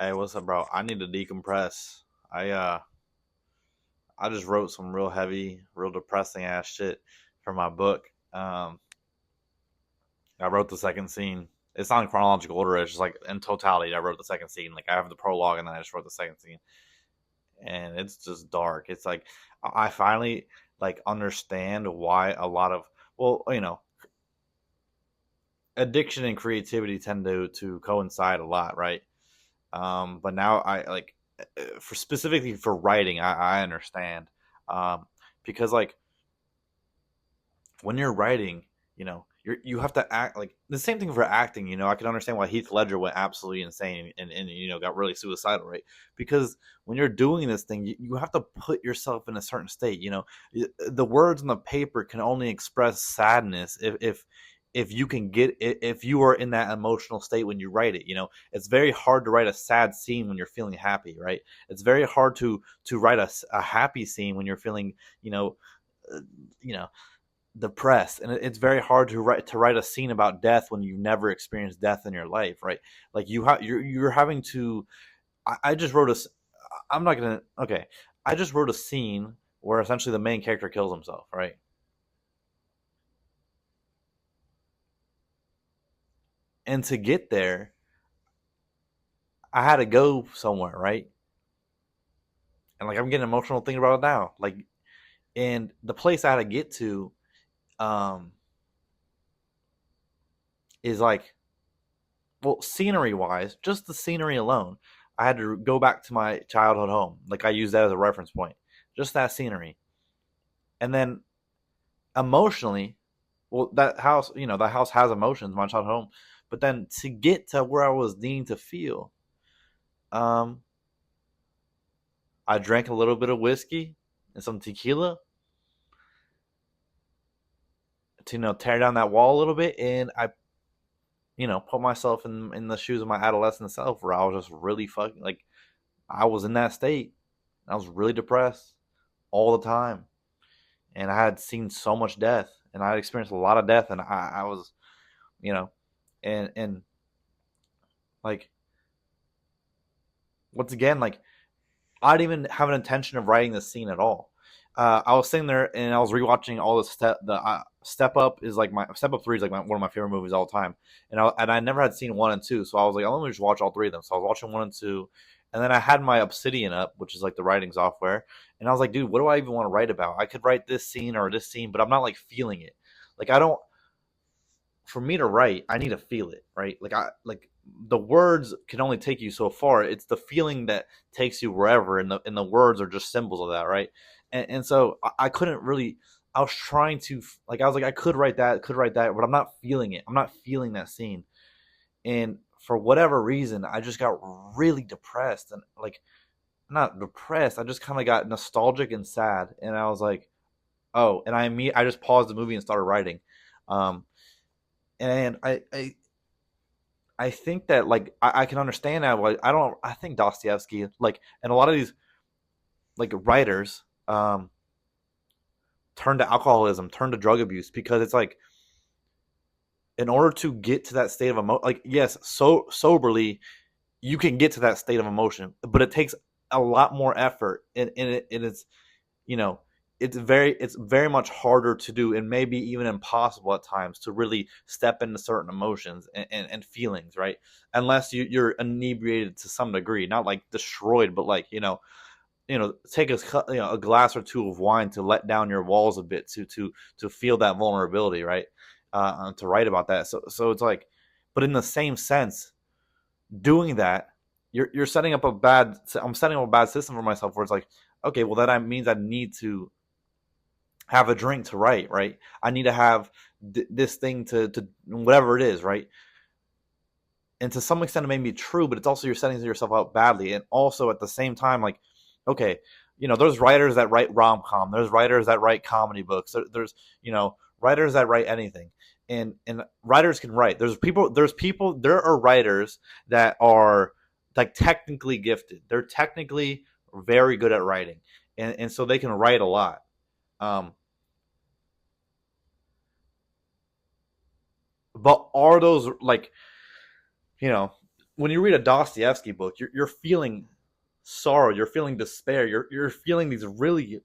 Hey, what's up, bro? I need to decompress. I uh I just wrote some real heavy, real depressing ass shit for my book. Um I wrote the second scene. It's not in chronological order, it's just like in totality I wrote the second scene. Like I have the prologue and then I just wrote the second scene. And it's just dark. It's like I finally like understand why a lot of addiction and creativity tend to coincide a lot, right? But now I like for specifically for writing, I understand um, because like when you're writing, you have to act like the same thing for acting. I can understand why Heath Ledger went absolutely insane and got really suicidal, right? Because when you're doing this thing, you have to put yourself in a certain state. The words on the paper can only express sadness if you can get if you are in that emotional state when you write it. It's very hard to write a sad scene when you're feeling happy, right? It's very hard to write a happy scene when you're feeling uh, you know depressed, and it's very hard to write a scene about death when you've never experienced death in your life, right? Like you're having to. I just wrote a. I'm not gonna. Okay, I just wrote a scene where essentially the main character kills himself, right? And to get there, I had to go somewhere, right? And like I'm getting emotional thinking about it now. Like, and the place I had to get to, um, is like, well, scenery wise, just the scenery alone, I had to go back to my childhood home. Like I used that as a reference point, just that scenery. And then emotionally, well, that house has emotions, my childhood home. But then to get to where I was needing to feel, um, I drank a little bit of whiskey and some tequila to tear down that wall a little bit, and I put myself in the shoes of my adolescent self, where I was just really fucking like I was in that state. I was really depressed all the time, and I had seen so much death, and I had experienced a lot of death, and I was, you know, and like once again, like I didn't even have an intention of writing this scene at all. I was sitting there and I was rewatching all the Step Up is like my Step Up 3 is like one of my favorite movies of all time, and I never had seen 1 and 2, so I was like, oh, let me just watch all three of them. So I was watching 1 and 2, and then I had my Obsidian up, which is like the writing software, and I was like, dude, what do I even want to write about? I could write this scene or this scene, but I'm not like feeling it. Like I don't. For me to write, I need to feel it, right? Like the words can only take you so far. It's the feeling that takes you wherever, and the words are just symbols of that, right? And so I couldn't really. I was trying to like I was like I could write that, but I'm not feeling it. I'm not feeling that scene, and for whatever reason, I just got really depressed and like not depressed. I just kind of got nostalgic and sad, and I was like, oh, and I just paused the movie and started writing. Um, and I think that like I can understand that. Like I think Dostoevsky like and a lot of these like writers turn to alcoholism, turn to drug abuse because it's like in order to get to that state of emotion, like yes, so soberly you can get to that state of emotion, but it takes a lot more effort, and it's you know it's very much harder to do, and maybe even impossible at times to really step into certain emotions and feelings, right? Unless you're inebriated to some degree, not like destroyed, but like take a glass or two of wine to let down your walls a bit to feel that vulnerability, right? To write about that. So it's like, but in the same sense, doing that, you're setting up a bad. I'm setting up a bad system for myself where it's like, okay, well that means I need to have a drink to write, right? I need to have this thing to whatever it is, right? And to some extent, it may be true, but it's also you're setting yourself up badly. And also at the same time, like, okay, there's writers that write rom com, there's writers that write comedy books, there's writers that write anything, and writers can write. There are writers that are like technically gifted. They're technically very good at writing, and so they can write a lot. Um, but are those like you know when you read a Dostoevsky book, you're feeling sorrow, you're feeling despair, you're feeling these really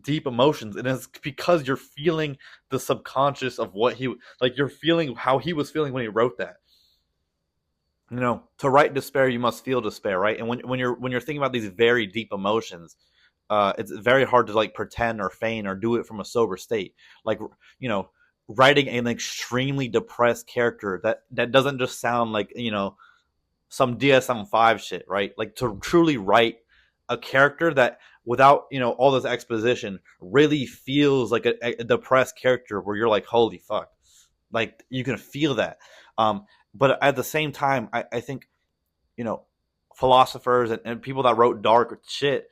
deep emotions, and it's because you're feeling the subconscious of what he like. You're feeling how he was feeling when he wrote that. To write despair, you must feel despair, right? And when you're thinking about these very deep emotions, it's very hard to like pretend or feign or do it from a sober state. Like you know, writing an extremely depressed character that doesn't just sound like some DSM-5 shit, right? Like to truly write a character that without all this exposition really feels like a depressed character where you're like, holy fuck, like you can feel that. But at the same time, I think philosophers and people that wrote dark shit,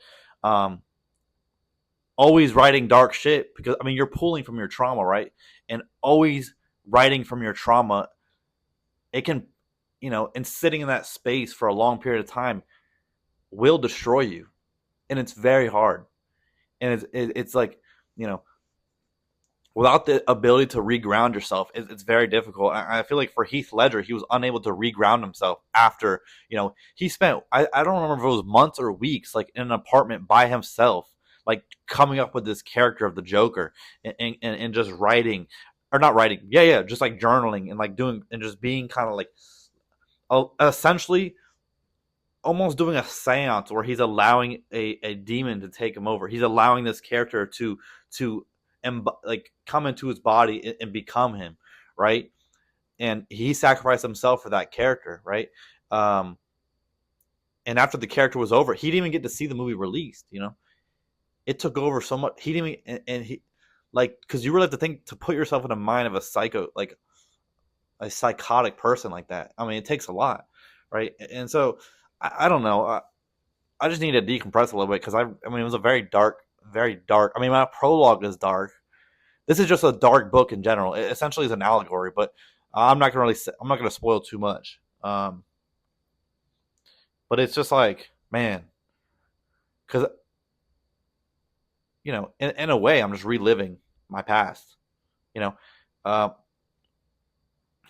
always writing dark shit because I mean you're pulling from your trauma, right? And always writing from your trauma, it can, and sitting in that space for a long period of time will destroy you, and it's very hard. And it's like, without the ability to reground yourself, it's very difficult. I feel like for Heath Ledger, he was unable to reground himself after, he spent, I don't remember if it was months or weeks, like in an apartment by himself, like coming up with this character of the Joker and just writing, or not writing, yeah, just like journaling and like doing and just being kind of like essentially almost doing a seance where he's allowing a demon to take him over. He's allowing this character to like come into his body and become him, right? And he sacrificed himself for that character, right? And after the character was over, he didn't even get to see the movie released. It took over so much. He didn't even, and he like, because you really have to think to put yourself in the mind of a psychotic person like that. I mean, it takes a lot, right? And so I don't know. I just need to decompress a little bit because I mean, it was a very dark, very dark. I mean, my prologue is dark. This is just a dark book in general. It essentially is an allegory, but I'm not gonna spoil too much. But it's just like, man, because in a way, I'm just reliving my past. Because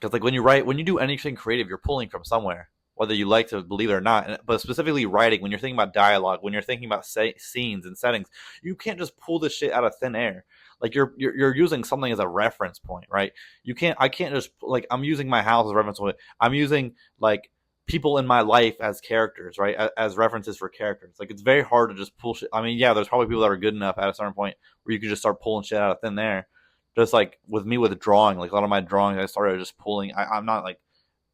like when you do anything creative, you're pulling from somewhere, whether you like to believe it or not. But specifically writing, when you're thinking about dialogue, when you're thinking about scenes and settings, you can't just pull this shit out of thin air. Like you're using something as a reference point, right? I can't just like, I'm using my house as a reference point. I'm using like people in my life as characters, right? As references for characters. Like it's very hard to just pull shit. I mean, yeah, there's probably people that are good enough at a certain point where you can just start pulling shit out of thin air. Just like with me with drawing, like a lot of my drawings, I started just pulling. I'm not like,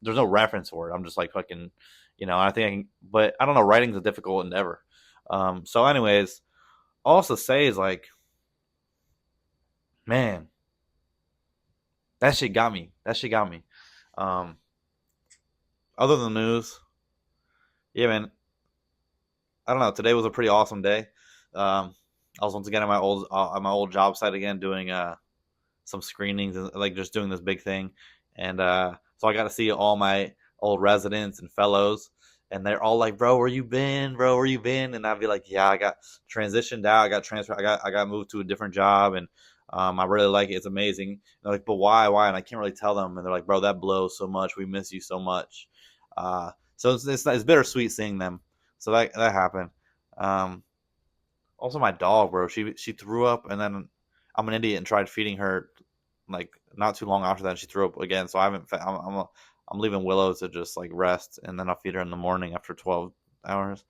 there's no reference for it. I'm just like fucking, I think I can, but I don't know. Writing's a difficult endeavor. So anyways, all to say is like, man, that shit got me. Other than the news, yeah, man, I don't know. Today was a pretty awesome day. I was once again at my old job site again doing some screenings and like just doing this big thing, and so I got to see all my old residents and fellows, and they're all like, "Bro, where you been? Bro, where you been?" And I'd be like, "Yeah, I got transitioned out. I got transferred. I got moved to a different job, and I really like it. It's amazing." And they're like, "But why? Why?" And I can't really tell them. And they're like, "Bro, that blows so much. We miss you so much." So it's bittersweet seeing them. So that happened. Also, my dog, bro, she threw up, and then I'm an idiot and tried feeding her like not too long after that. She threw up again, so I haven't. I'm leaving Willow to just like rest, and then I'll feed her in the morning after 12 hours.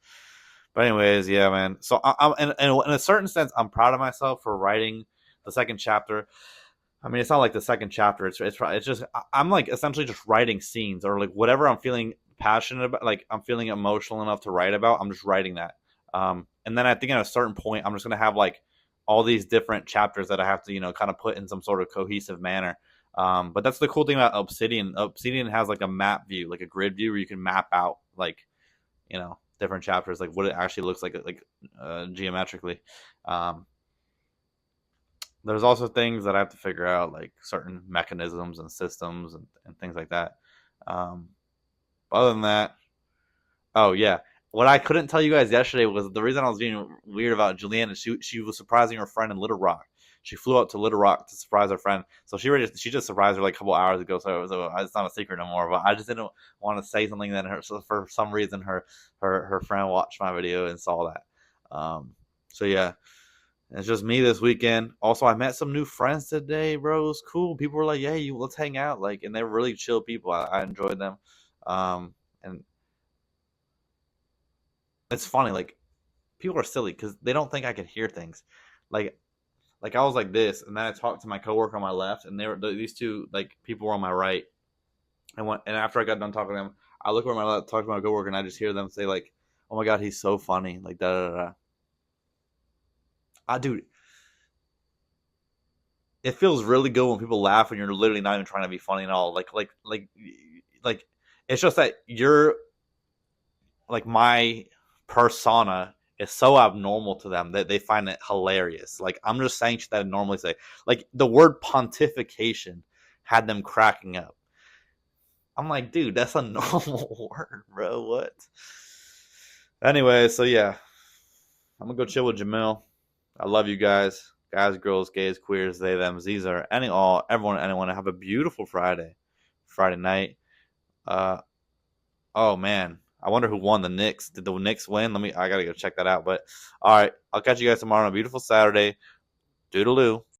But anyways, yeah, man. So I'm in a certain sense, I'm proud of myself for writing the second chapter. I mean, it's not like the second chapter. It's just I'm like essentially just writing scenes or like whatever I'm feeling passionate about. Like I'm feeling emotional enough to write about. I'm just writing that. And then I think at a certain point, I'm just gonna have like all these different chapters that I have to kind of put in some sort of cohesive manner. But that's the cool thing about Obsidian. Obsidian has like a map view, like a grid view where you can map out like different chapters, like what it actually looks like geometrically. There's also things that I have to figure out, like certain mechanisms and systems and things like that. But other than that, oh yeah, what I couldn't tell you guys yesterday was the reason I was being weird about Julianne is she was surprising her friend in Little Rock. She flew out to Little Rock to surprise her friend. So she just surprised her like a couple hours ago. So it's not a secret no more. But I just didn't want to say something that so for some reason her friend watched my video and saw that. So yeah, it's just me this weekend. Also, I met some new friends today, bro. It was cool. People were like, "Hey, let's hang out." Like, and they're really chill people. I enjoyed them. And it's funny. Like, people are silly because they don't think I can hear things. Like, I was like this, and then I talked to my coworker on my left, and these two like people were on my right. And after I got done talking to them, I look over my left, talk to my coworker, and I just hear them say like, "Oh my god, he's so funny!" Like da da da. Dude, it feels really good when people laugh when you're literally not even trying to be funny at all. Like it's just that you're like my persona is so abnormal to them that they find it hilarious. Like I'm just saying shit that I normally say. Like the word pontification had them cracking up. I'm like, dude, that's a normal word, bro. What? Anyway, so yeah, I'm gonna go chill with Jamil. I love you guys, girls, gays, queers, they, them, these are everyone, anyone. Have a beautiful Friday night. Uh, oh man, I wonder who won the Knicks. Did the Knicks win? I gotta go check that out. But all right, I'll catch you guys tomorrow on a beautiful Saturday. Doodaloo.